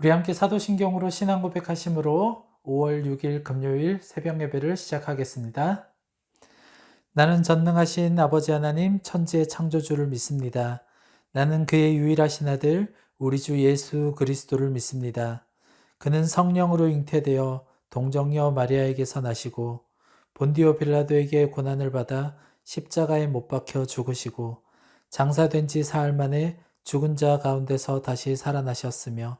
우리 함께 사도신경으로 신앙 고백하심으로 5월 6일 금요일 새벽 예배를 시작하겠습니다. 나는 전능하신 아버지 하나님 천지의 창조주를 믿습니다. 나는 그의 유일하신 아들 우리 주 예수 그리스도를 믿습니다. 그는 성령으로 잉태되어 동정녀 마리아에게서 나시고 본디오 빌라도에게 고난을 받아 십자가에 못 박혀 죽으시고 장사된 지 사흘 만에 죽은 자 가운데서 다시 살아나셨으며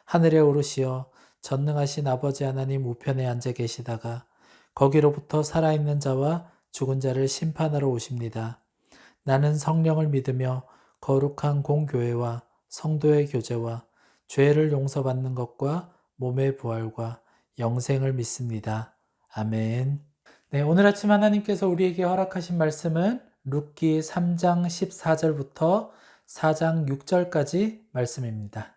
하늘에 오르시어 전능하신 아버지 하나님 우편에 앉아 계시다가 거기로부터 살아있는 자와 죽은 자를 심판하러 오십니다. 나는 성령을 믿으며 거룩한 공교회와 성도의 교제와 죄를 용서받는 것과 몸의 부활과 영생을 믿습니다. 아멘. 네, 오늘 아침 하나님께서 우리에게 허락하신 말씀은 룻기 3장 14절부터 4장 6절까지 말씀입니다.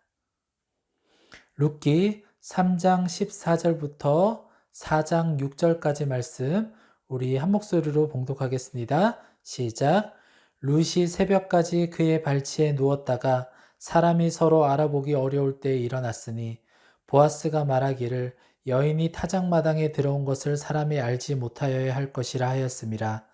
룻기 3장 14절부터 4장 6절까지 말씀 우리 한 목소리로 봉독하겠습니다. 시작. 룻이 새벽까지 그의 발치에 누웠다가 사람이 서로 알아보기 어려울 때에 일어났으니 보아스가 말하기를 여인이 타작마당에 들어온 것을 사람이 알지 못하여야 할 것이라 하였음이라.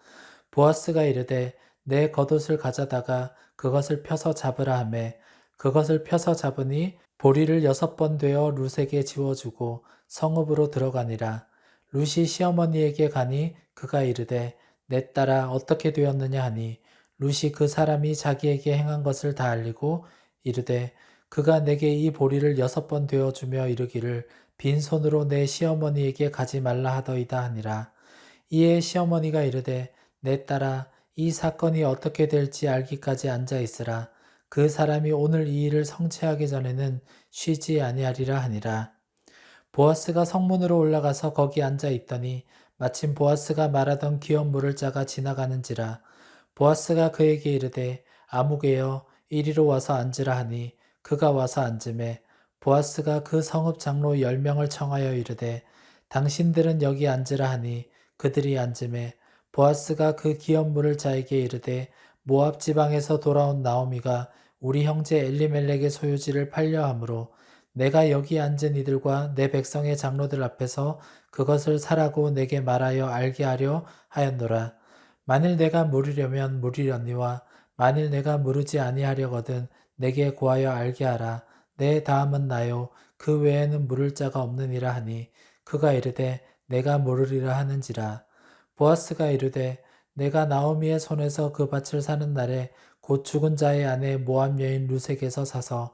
보아스가 이르되 내 겉옷을 가져다가 그것을 펴서 잡으라 하매 그것을 펴서 잡으니 보리를 6번 되어 룻에게 지워주고 성읍으로 들어가니라. 룻이 시어머니에게 가니 그가 이르되 내 딸아 어떻게 되었느냐 하니 룻이 그 사람이 자기에게 행한 것을 다 알리고 이르되 그가 내게 이 보리를 6번 되어주며 이르기를 빈손으로 내 시어머니에게 가지 말라 하더이다 하니라. 이에 시어머니가 이르되 내 딸아 이 사건이 어떻게 될지 알기까지 앉아 있으라. 그 사람이 오늘 이 일을 성취하기 전에는 쉬지 아니하리라 하니라. 보아스가 성문으로 올라가서 거기 앉아 있더니 마침 보아스가 말하던 기업 물을 자가 지나가는지라. 보아스가 그에게 이르되 아무개여 이리로 와서 앉으라 하니 그가 와서 앉으매 보아스가 그 성읍 장로 10명을 청하여 이르되 당신들은 여기 앉으라 하니 그들이 앉으매 보아스가 그 기업 물을 자에게 이르되 모압 지방에서 돌아온 나오미가 우리 형제 엘리멜렉의 소유지를 팔려 함으로 내가 여기 앉은 이들과 내 백성의 장로들 앞에서 그것을 사라고 내게 말하여 알게 하려 하였노라. 만일 내가 물으려면 물으려니와 만일 내가 물으지 아니하려거든 내게 고하여 알게 하라. 내 다음은 나요. 그 외에는 물을 자가 없느니라 하니 그가 이르되 내가 물으리라 하는지라. 보아스가 이르되 내가 나오미의 손에서 그 밭을 사는 날에 곧 죽은 자의 아내 모압 여인 룻에게서 사서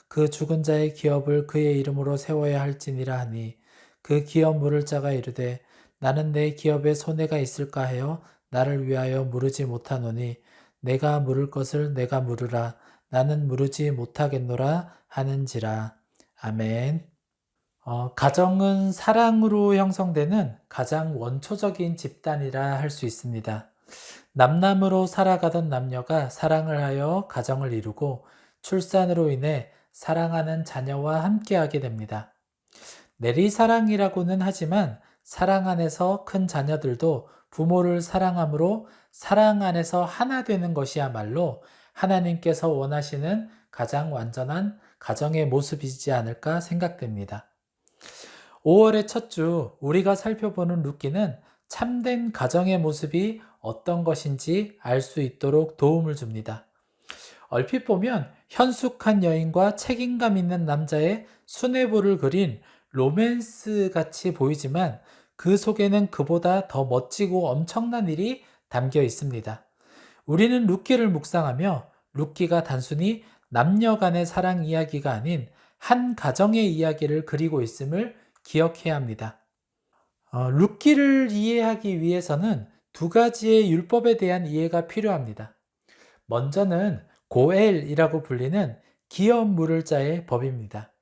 그 죽은 자의 기업을 그의 이름으로 세워야 할지니라 하니 그 기업 물을 자가 이르되 나는 내 기업에 손해가 있을까 하여 나를 위하여 물으지 못하노니 내가 물을 것을 내가 물으라. 나는 물으지 못하겠노라 하는지라. 아멘. 가정은 사랑으로 형성되는 가장 원초적인 집단이라 할 수 있습니다. 남남으로 살아가던 남녀가 사랑을 하여 가정을 이루고 출산으로 인해 사랑하는 자녀와 함께하게 됩니다. 내리사랑이라고는 하지만 사랑 안에서 큰 자녀들도 부모를 사랑함으로 사랑 안에서 하나 되는 것이야말로 하나님께서 원하시는 가장 완전한 가정의 모습이지 않을까 생각됩니다. 5월의 첫 주 우리가 살펴보는 룻기는 참된 가정의 모습이 어떤 것인지 알 수 있도록 도움을 줍니다. 얼핏 보면 현숙한 여인과 책임감 있는 남자의 수뇌부를 그린 로맨스 같이 보이지만 그 속에는 그보다 더 멋지고 엄청난 일이 담겨 있습니다. 우리는 룻기를 묵상하며 룻기가 단순히 남녀 간의 사랑 이야기가 아닌 한 가정의 이야기를 그리고 있음을 기억해야 합니다. 룻기를 이해하기 위해서는 두 가지의 율법에 대한 이해가 필요합니다. 먼저는 고엘이라고 불리는 기업 물을 자의 법입니다.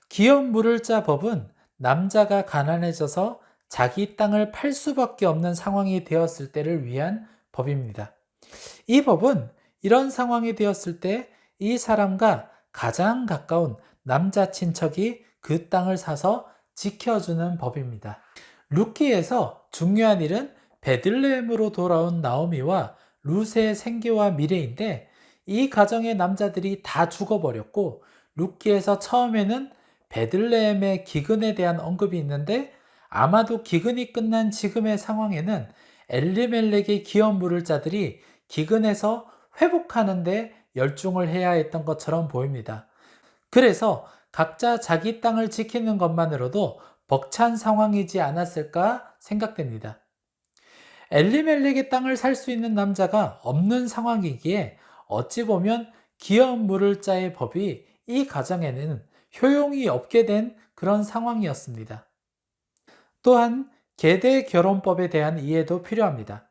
기업 물을 자 법은 남자가 가난해져서 자기 땅을 팔 수밖에 없는 상황이 되었을 때를 위한 법입니다. 이 법은 이런 상황이 되었을 때 이 사람과 가장 가까운 남자 친척이 그 땅을 사서 지켜주는 법입니다. 룻기에서 중요한 일은 베들레헴으로 돌아온 나오미와 룻의 생계와 미래인데 이 가정의 남자들이 다 죽어버렸고 룻기에서 처음에는 베들레헴의 기근에 대한 언급이 있는데 아마도 기근이 끝난 지금의 상황에는 엘리멜렉의 기업 물을 자들이 기근에서 회복하는데 열중을 해야 했던 것처럼 보입니다. 그래서 각자 자기 땅을 지키는 것만으로도 벅찬 상황이지 않았을까 생각됩니다. 엘리멜렉의 땅을 살 수 있는 남자가 없는 상황이기에 어찌 보면 기업 물을 자의 법이 이 가정에는 효용이 없게 된 그런 상황이었습니다. 또한 계대 결혼법에 대한 이해도 필요합니다.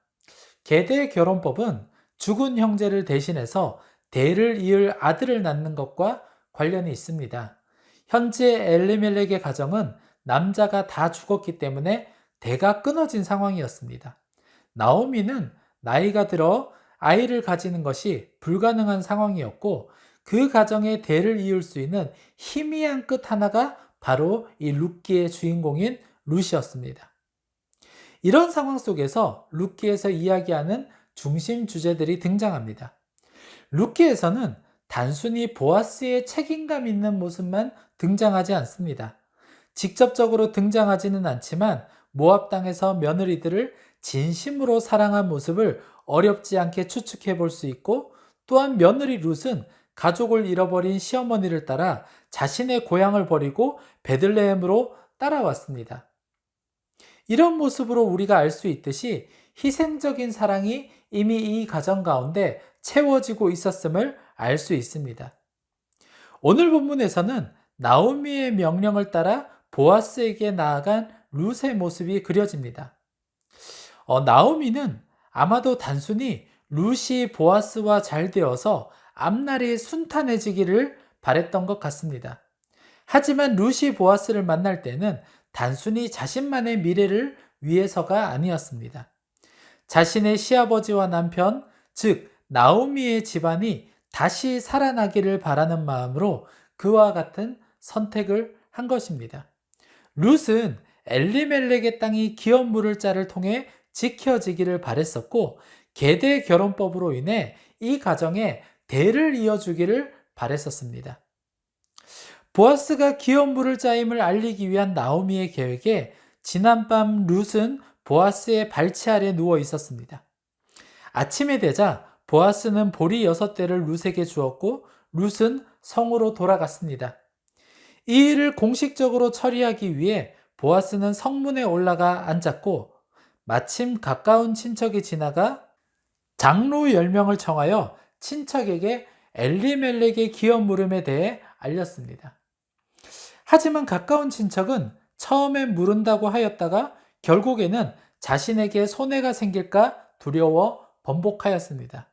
계대 결혼법은 죽은 형제를 대신해서 대를 이을 아들을 낳는 것과 관련이 있습니다. 현재 엘리멜렉의 가정은 남자가 다 죽었기 때문에 대가 끊어진 상황이었습니다. 나오미는 나이가 들어 아이를 가지는 것이 불가능한 상황이었고 그 가정의 대를 이을 수 있는 희미한 끝 하나가 바로 이 룻기의 주인공인 룻이었습니다. 이런 상황 속에서 룻기에서 이야기하는 중심 주제들이 등장합니다. 룻기에서는 단순히 보아스의 책임감 있는 모습만 등장하지 않습니다. 직접적으로 등장하지는 않지만 모압 땅에서 며느리들을 진심으로 사랑한 모습을 어렵지 않게 추측해 볼 수 있고, 또한 며느리 룻은 가족을 잃어버린 시어머니를 따라 자신의 고향을 버리고 베들레헴으로 따라왔습니다. 이런 모습으로 우리가 알 수 있듯이 희생적인 사랑이 이미 이 가정 가운데 채워지고 있었음을 알 수 있습니다. 오늘 본문에서는 나오미의 명령을 따라 보아스에게 나아간 룻의 모습이 그려집니다. 나오미는 아마도 단순히 룻이 보아스와 잘 되어서 앞날이 순탄해지기를 바랬던 것 같습니다. 하지만 룻이 보아스를 만날 때는 단순히 자신만의 미래를 위해서가 아니었습니다. 자신의 시아버지와 남편, 즉 나오미의 집안이 다시 살아나기를 바라는 마음으로 그와 같은 선택을 한 것입니다. 룻은 엘리멜렉의 땅이 기업 물을 자를 통해 지켜지기를 바랬었고, 계대 결혼법으로 인해 이 가정에 대를 이어주기를 바랬었습니다. 보아스가 기업 물을 자임을 알리기 위한 나오미의 계획에 지난밤 룻은 보아스의 발치 아래 누워 있었습니다. 아침이 되자 보아스는 보리 6대를 룻에게 주었고 룻은 성으로 돌아갔습니다. 이 일을 공식적으로 처리하기 위해 보아스는 성문에 올라가 앉았고, 마침 가까운 친척이 지나가 장로 10명을 청하여 친척에게 엘리멜렉의 기업 물음에 대해 알렸습니다. 하지만 가까운 친척은 처음엔 물은다고 하였다가 결국에는 자신에게 손해가 생길까 두려워 번복하였습니다.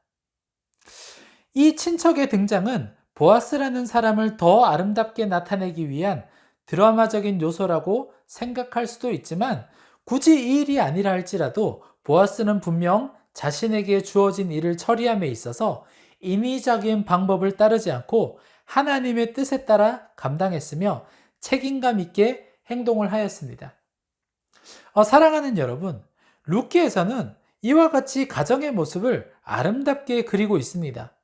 이 친척의 등장은 보아스라는 사람을 더 아름답게 나타내기 위한 드라마적인 요소라고 생각할 수도 있지만, 굳이 이 일이 아니라 할지라도 보아스는 분명 자신에게 주어진 일을 처리함에 있어서 인위적인 방법을 따르지 않고 하나님의 뜻에 따라 감당했으며 책임감 있게 행동을 하였습니다. 사랑하는 여러분, 룻기에서는 이와 같이 가정의 모습을 아름답게 그리고 있습니다.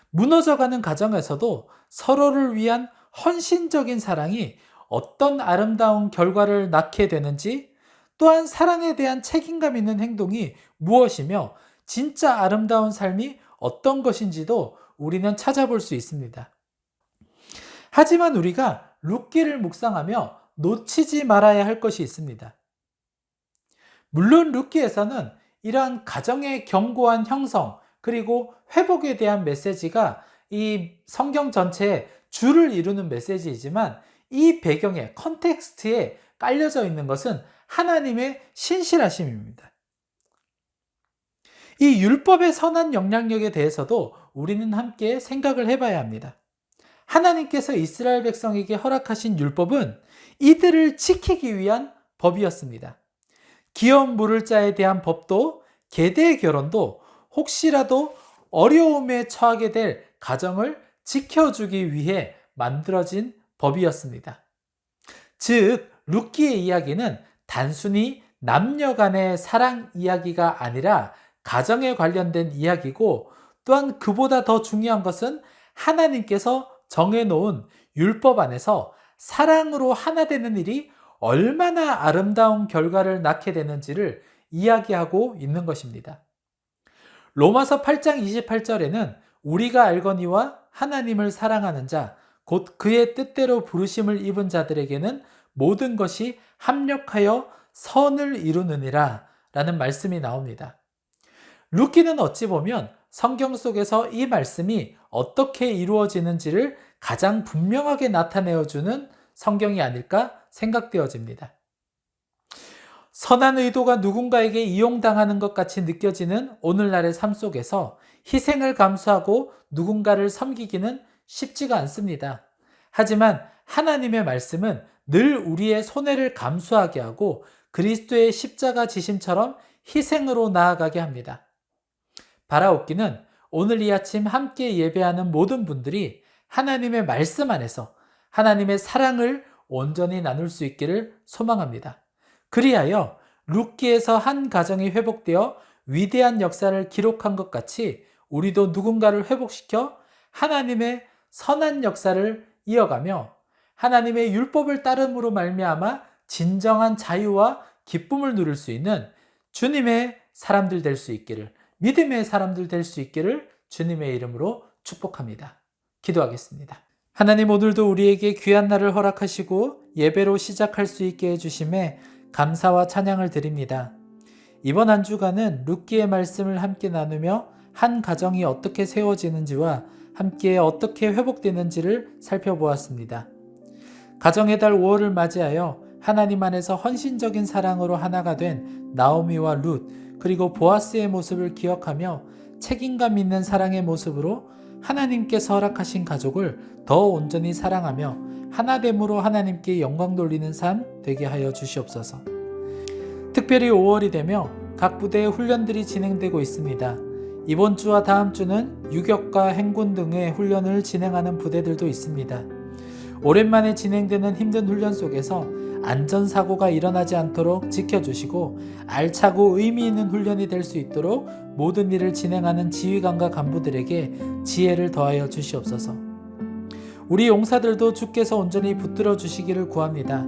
무너져가는 가정에서도 서로를 위한 헌신적인 사랑이 어떤 아름다운 결과를 낳게 되는지, 또한 사랑에 대한 책임감 있는 행동이 무엇이며 진짜 아름다운 삶이 어떤 것인지도 우리는 찾아볼 수 있습니다. 하지만 우리가 룻기를 묵상하며 놓치지 말아야 할 것이 있습니다. 물론 룻기에서는 이러한 가정의 견고한 형성 그리고 회복에 대한 메시지가 이 성경 전체에 줄을 이루는 메시지이지만, 이 배경에 컨텍스트에 깔려져 있는 것은 하나님의 신실하심입니다. 이 율법의 선한 영향력에 대해서도 우리는 함께 생각을 해봐야 합니다. 하나님께서 이스라엘 백성에게 허락하신 율법은 이들을 지키기 위한 법이었습니다. 기업 물을 자에 대한 법도 계대 결혼도 혹시라도 어려움에 처하게 될 가정을 지켜주기 위해 만들어진 법이었습니다. 즉, 룻기의 이야기는 단순히 남녀 간의 사랑 이야기가 아니라 가정에 관련된 이야기고, 또한 그보다 더 중요한 것은 하나님께서 정해놓은 율법 안에서 사랑으로 하나 되는 일이 얼마나 아름다운 결과를 낳게 되는지를 이야기하고 있는 것입니다. 로마서 8장 28절에는 우리가 알거니와 하나님을 사랑하는 자, 곧 그의 뜻대로 부르심을 입은 자들에게는 모든 것이 합력하여 선을 이루느니라 라는 말씀이 나옵니다. 루키는 어찌 보면 성경 속에서 이 말씀이 어떻게 이루어지는지를 가장 분명하게 나타내어주는 성경이 아닐까 생각되어집니다. 선한 의도가 누군가에게 이용당하는 것 같이 느껴지는 오늘날의 삶 속에서 희생을 감수하고 누군가를 섬기기는 쉽지가 않습니다. 하지만 하나님의 말씀은 늘 우리의 손해를 감수하게 하고 그리스도의 십자가 지심처럼 희생으로 나아가게 합니다. 바라옵기는 오늘 이 아침 함께 예배하는 모든 분들이 하나님의 말씀 안에서 하나님의 사랑을 온전히 나눌 수 있기를 소망합니다. 그리하여 룻기에서 한 가정이 회복되어 위대한 역사를 기록한 것 같이 우리도 누군가를 회복시켜 하나님의 선한 역사를 이어가며 하나님의 율법을 따름으로 말미암아 진정한 자유와 기쁨을 누릴 수 있는 주님의 사람들 될 수 있기를, 믿음의 사람들 될 수 있기를 주님의 이름으로 축복합니다. 기도하겠습니다. 하나님, 오늘도 우리에게 귀한 날을 허락하시고 예배로 시작할 수 있게 해주심에 감사와 찬양을 드립니다. 이번 한 주간은 룻기의 말씀을 함께 나누며 한 가정이 어떻게 세워지는지와 함께 어떻게 회복되는지를 살펴보았습니다. 가정의 달 5월을 맞이하여 하나님 안에서 헌신적인 사랑으로 하나가 된 나오미와 룻, 그리고 보아스의 모습을 기억하며 책임감 있는 사랑의 모습으로 하나님께서 허락하신 가족을 더 온전히 사랑하며 하나됨으로 하나님께 영광 돌리는 삶 되게 하여 주시옵소서. 특별히 5월이 되며 각 부대의 훈련들이 진행되고 있습니다. 이번 주와 다음 주는 유격과 행군 등의 훈련을 진행하는 부대들도 있습니다. 오랜만에 진행되는 힘든 훈련 속에서 안전사고가 일어나지 않도록 지켜주시고 알차고 의미 있는 훈련이 될 수 있도록 모든 일을 진행하는 지휘관과 간부들에게 지혜를 더하여 주시옵소서. 우리 용사들도 주께서 온전히 붙들어 주시기를 구합니다.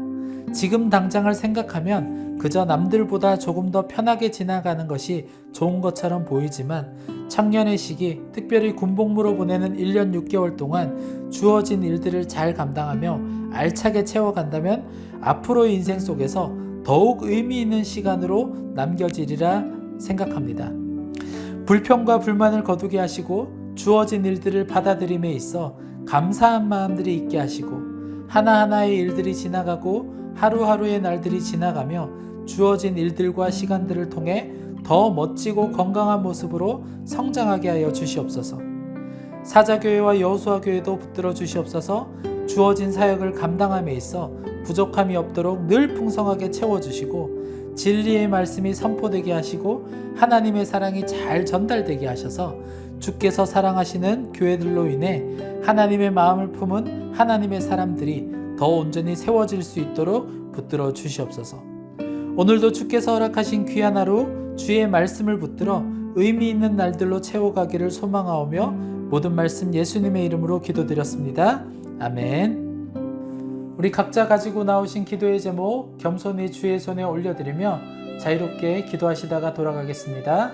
지금 당장을 생각하면 그저 남들보다 조금 더 편하게 지나가는 것이 좋은 것처럼 보이지만 청년의 시기, 특별히 군복무로 보내는 1년 6개월 동안 주어진 일들을 잘 감당하며 알차게 채워간다면 앞으로의 인생 속에서 더욱 의미 있는 시간으로 남겨지리라 생각합니다. 불평과 불만을 거두게 하시고 주어진 일들을 받아들임에 있어 감사한 마음들이 있게 하시고 하나하나의 일들이 지나가고 하루하루의 날들이 지나가며 주어진 일들과 시간들을 통해 더 멋지고 건강한 모습으로 성장하게 하여 주시옵소서. 사자교회와 여호수아교회도 붙들어 주시옵소서. 주어진 사역을 감당함에 있어 부족함이 없도록 늘 풍성하게 채워주시고 진리의 말씀이 선포되게 하시고 하나님의 사랑이 잘 전달되게 하셔서 주께서 사랑하시는 교회들로 인해 하나님의 마음을 품은 하나님의 사람들이 더 온전히 세워질 수 있도록 붙들어 주시옵소서. 오늘도 주께서 허락하신 귀한 하루 주의 말씀을 붙들어 의미 있는 날들로 채워가기를 소망하오며 모든 말씀 예수님의 이름으로 기도드렸습니다. 아멘. 우리 각자 가지고 나오신 기도의 제목 겸손히 주의 손에 올려드리며 자유롭게 기도하시다가 돌아가겠습니다.